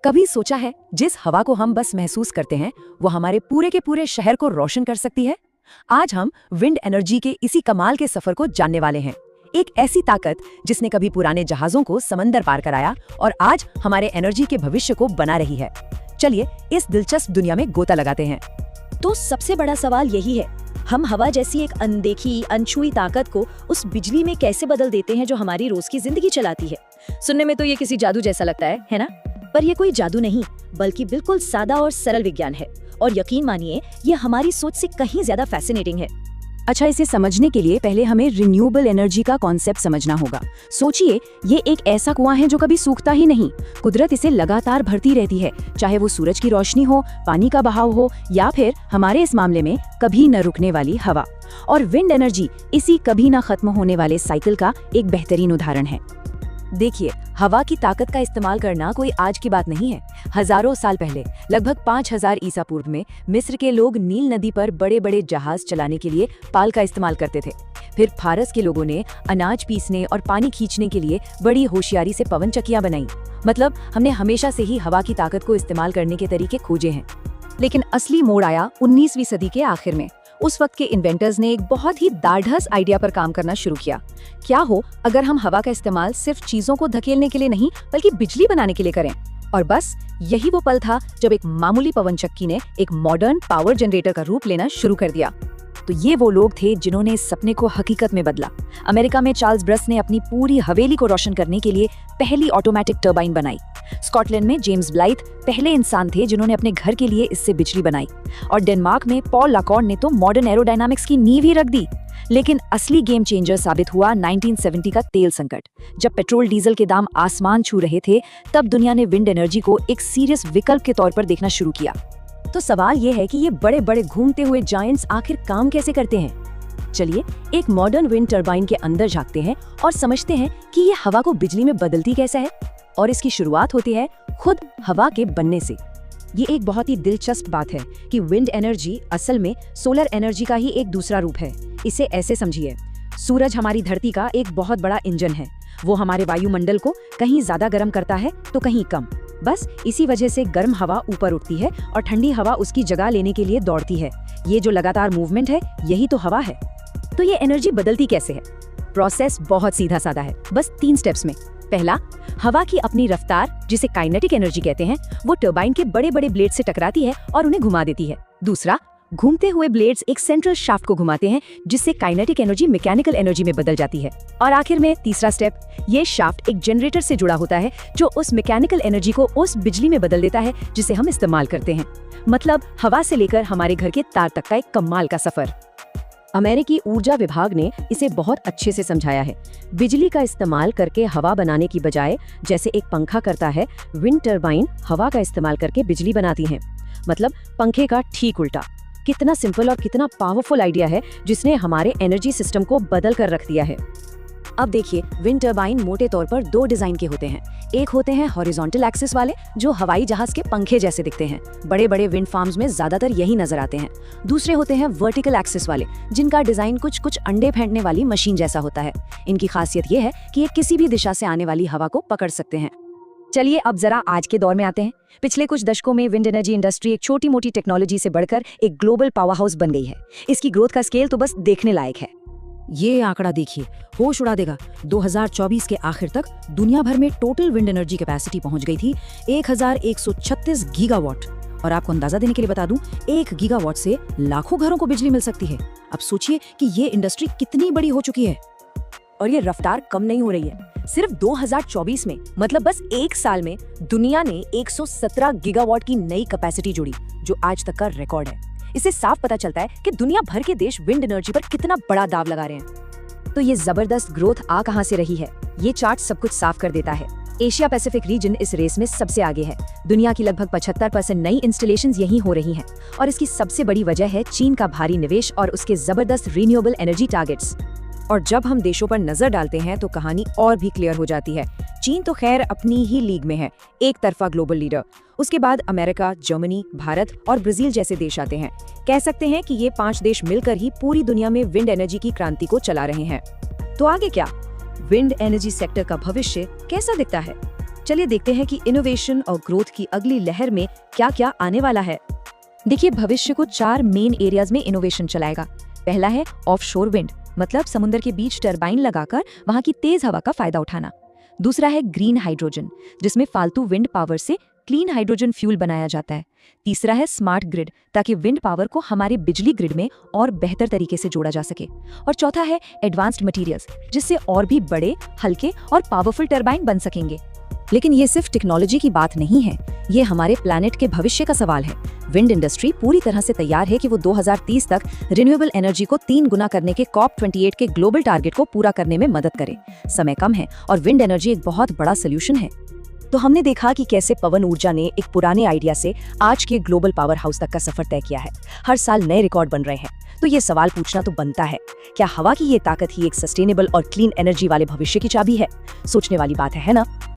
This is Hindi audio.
कभी सोचा है जिस हवा को हम बस महसूस करते हैं वो हमारे पूरे के पूरे शहर को रोशन कर सकती है। आज हम विंड एनर्जी के इसी कमाल के सफर को जानने वाले हैं। एक ऐसी ताकत जिसने कभी पुराने जहाजों को समंदर पार कराया और आज हमारे एनर्जी के भविष्य को बना रही है। चलिए इस दिलचस्प दुनिया में गोता लगाते हैं। तो सबसे बड़ा सवाल यही है, हम हवा जैसी एक अनदेखी अनछुई ताकत को उस बिजली में कैसे बदल देते हैं जो हमारी रोज की जिंदगी चलाती है। सुनने में तो ये किसी जादू जैसा लगता है ना? पर ये कोई जादू नहीं, बल्कि बिल्कुल सादा और सरल विज्ञान है। और यकीन मानिए ये हमारी सोच से कहीं ज्यादा फैसिनेटिंग है। अच्छा, इसे समझने के लिए पहले हमें रिन्यूएबल एनर्जी का कॉन्सेप्ट समझना होगा। सोचिए, ये एक ऐसा कुआं है जो कभी सूखता ही नहीं। कुदरत इसे लगातार भरती रहती है, चाहे वो सूरज की रोशनी हो, पानी का बहाव हो या फिर हमारे इस मामले में कभी न रुकने वाली हवा। और विंड एनर्जी इसी कभी न खत्म होने वाले साइकिल का एक बेहतरीन उदाहरण है। देखिए, हवा की ताकत का इस्तेमाल करना कोई आज की बात नहीं है। हजारों साल पहले, लगभग 5000 ईसा पूर्व में मिस्र के लोग नील नदी पर बड़े बड़े जहाज चलाने के लिए पाल का इस्तेमाल करते थे। फिर फारस के लोगों ने अनाज पीसने और पानी खींचने के लिए बड़ी होशियारी से पवन चक्कियां बनाई। मतलब हमने हमेशा से ही हवा की ताकत को इस्तेमाल करने के तरीके खोजे हैं। लेकिन असली मोड़ आया 19वीं सदी के आखिर में। उस वक्त के इन्वेंटर्स ने एक बहुत ही दाढ़स आइडिया पर काम करना शुरू किया। क्या हो अगर हम हवा का इस्तेमाल सिर्फ चीजों को धकेलने के लिए नहीं बल्कि बिजली बनाने के लिए करें। और बस यही वो पल था जब एक मामूली पवन चक्की ने एक मॉडर्न पावर जनरेटर का रूप लेना शुरू कर दिया। तो ये वो लोग थे जिन्होंने इस सपने को हकीकत में बदला। अमेरिका में चार्ल्स ब्रस ने अपनी पूरी हवेली को रोशन करने के लिए पहली ऑटोमेटिक टर्बाइन बनाई। स्कॉटलैंड में जेम्स ब्लाइथ पहले इंसान थे जिन्होंने अपने घर के लिए इससे बिजली बनाई। और डेनमार्क में पॉल लाकॉर्ड ने तो मॉडर्न एरोडायनामिक्स की नींव ही रख दी। लेकिन असली गेम चेंजर साबित हुआ 1970 का तेल संकट। जब पेट्रोल डीजल के दाम आसमान छू रहे थे, तब दुनिया ने विंड एनर्जी को एक सीरियस विकल्प के तौर पर देखना शुरू किया। तो सवाल ये है कि ये बड़े बड़े घूमते हुए जायंट्स आखिर काम कैसे करते हैं। चलिए एक मॉडर्न विंड टरबाइन के अंदर झांकते हैं और समझते हैं कि ये हवा को बिजली में बदलती कैसे है। और इसकी शुरुआत होती है खुद हवा के बनने से। ये एक बहुत ही दिलचस्प बात है कि विंड एनर्जी असल में सोलर एनर्जी का ही एक दूसरा रूप है। इसे ऐसे समझिए, सूरज हमारी धरती का एक बहुत बड़ा इंजन है। वो हमारे वायुमंडल को कहीं ज्यादा गर्म करता है तो कहीं कम। बस इसी वजह से गर्म हवा ऊपर उठती है और ठंडी हवा उसकी जगह लेने के लिए दौड़ती है। ये जो लगातार मूवमेंट है, यही तो हवा है। तो ये एनर्जी बदलती कैसे है? प्रोसेस बहुत सीधा साधा है, बस 3 स्टेप्स में। पहला, हवा की अपनी रफ्तार, जिसे काइनेटिक एनर्जी कहते हैं, वो टरबाइन के बड़े बड़े ब्लेड से टकराती है और उन्हें घुमा देती है। दूसरा, घूमते हुए ब्लेड्स एक सेंट्रल शाफ्ट को घुमाते हैं, जिससे काइनेटिक एनर्जी मैकेनिकल एनर्जी में बदल जाती है। और आखिर में तीसरा स्टेप, ये शाफ्ट एक जनरेटर से जुड़ा होता है जो उस मैकेनिकल एनर्जी को उस बिजली में बदल देता है जिसे हम इस्तेमाल करते हैं। मतलब हवा से लेकर हमारे घर के तार तक का एक कमाल का सफर। अमेरिकी ऊर्जा विभाग ने इसे बहुत अच्छे से समझाया है। बिजली का इस्तेमाल करके हवा बनाने की बजाय जैसे एक पंखा करता है, विंड टरबाइन हवा का इस्तेमाल करके बिजली बनाती हैं। मतलब पंखे का ठीक उल्टा। कितना सिंपल और कितना पावरफुल आइडिया है जिसने हमारे एनर्जी सिस्टम को बदल कर रख दिया है। अब देखिए, विंड टरबाइन मोटे तौर पर 2 डिजाइन के होते हैं। एक होते हैं हॉरिजॉन्टल एक्सिस वाले, जो हवाई जहाज के पंखे जैसे दिखते हैं। बड़े बड़े विंड फार्म्स में ज्यादातर यही नजर आते हैं। दूसरे होते हैं वर्टिकल एक्सिस वाले, जिनका डिजाइन कुछ अंडे फेंटने वाली मशीन जैसा होता है। इनकी खासियत ये है कि ये किसी भी दिशा से आने वाली हवा को पकड़ सकते हैं। चलिए अब जरा आज के दौर में आते हैं। पिछले कुछ दशकों में विंड एनर्जी इंडस्ट्री एक छोटी मोटी टेक्नोलॉजी से बढ़कर एक ग्लोबल पावर हाउस बन गई है। इसकी ग्रोथ का स्केल तो बस देखने लायक है। ये आंकड़ा देखिए, होश उड़ा देगा। 2024 के आखिर तक दुनिया भर में टोटल विंड एनर्जी कैपेसिटी पहुंच गई थी 1136 गीगावाट। और आपको अंदाजा देने के लिए बता दूं, 1 गीगावाट से लाखों घरों को बिजली मिल सकती है। अब सोचिए कि ये इंडस्ट्री कितनी बड़ी हो चुकी है। और ये रफ्तार कम नहीं हो रही है। सिर्फ 2024 में, मतलब बस 1 साल में, दुनिया ने 117 गीगावाट की नई कैपेसिटी जोड़ी, जो आज तक का रिकॉर्ड है। इससे साफ पता चलता है कि दुनिया भर के देश विंड एनर्जी पर कितना बड़ा दाव लगा रहे हैं। तो ये जबरदस्त ग्रोथ आ कहां से रही है? ये चार्ट सब कुछ साफ कर देता है। एशिया पैसिफिक रीजन इस रेस में सबसे आगे है। दुनिया की लगभग 75% नई इंस्टॉलेशंस यहीं हो रही हैं। और इसकी सबसे बड़ी वजह है चीन का भारी निवेश और उसके जबरदस्त रिन्यूएबल एनर्जी टारगेट्स। और जब हम देशों पर नजर डालते हैं तो कहानी और भी क्लियर हो जाती है। चीन तो खैर अपनी ही लीग में है, एक तरफा ग्लोबल लीडर। उसके बाद अमेरिका, जर्मनी, भारत और ब्राजील जैसे देश आते हैं। कह सकते हैं कि ये 5 देश मिलकर ही पूरी दुनिया में विंड एनर्जी की क्रांति को चला रहे हैं। तो आगे क्या? विंड एनर्जी सेक्टर का भविष्य कैसा दिखता है? चलिए देखते हैं कि इनोवेशन और ग्रोथ की अगली लहर में क्या क्या आने वाला है। देखिए, भविष्य को 4 मेन एरियाज में इनोवेशन चलाएगा। पहला है ऑफशोर विंड, मतलब समुद्र के बीच टरबाइन लगाकर वहां की तेज हवा का फायदा उठाना। दूसरा है ग्रीन हाइड्रोजन, जिसमें फालतू विंड पावर से क्लीन हाइड्रोजन फ्यूल बनाया जाता है। तीसरा है स्मार्ट ग्रिड, ताकि विंड पावर को हमारे बिजली ग्रिड में और बेहतर तरीके से जोड़ा जा सके। और चौथा है एडवांस्ड मटेरियल्स, जिससे और भी बड़े, हल्के और पावरफुल टरबाइन बन सकेंगे। लेकिन ये सिर्फ टेक्नोलॉजी की बात नहीं है, ये हमारे प्लैनेट के भविष्य का सवाल है। विंड इंडस्ट्री पूरी तरह से तैयार है कि वो 2030 तक रिन्यूएबल एनर्जी को 3 गुना करने के COP28 के ग्लोबल टारगेट को पूरा करने में मदद करे। समय कम है और विंड एनर्जी एक बहुत बड़ा सोल्यूशन है। तो हमने देखा कि कैसे पवन ऊर्जा ने एक पुराने आइडिया से आज के ग्लोबल पावर हाउस तक का सफर तय किया है। हर साल नए रिकॉर्ड बन रहे हैं। तो ये सवाल पूछना तो बनता है, क्या हवा की ये ताकत ही एक सस्टेनेबल और क्लीन एनर्जी वाले भविष्य की चाबी है? सोचने वाली बात है ना?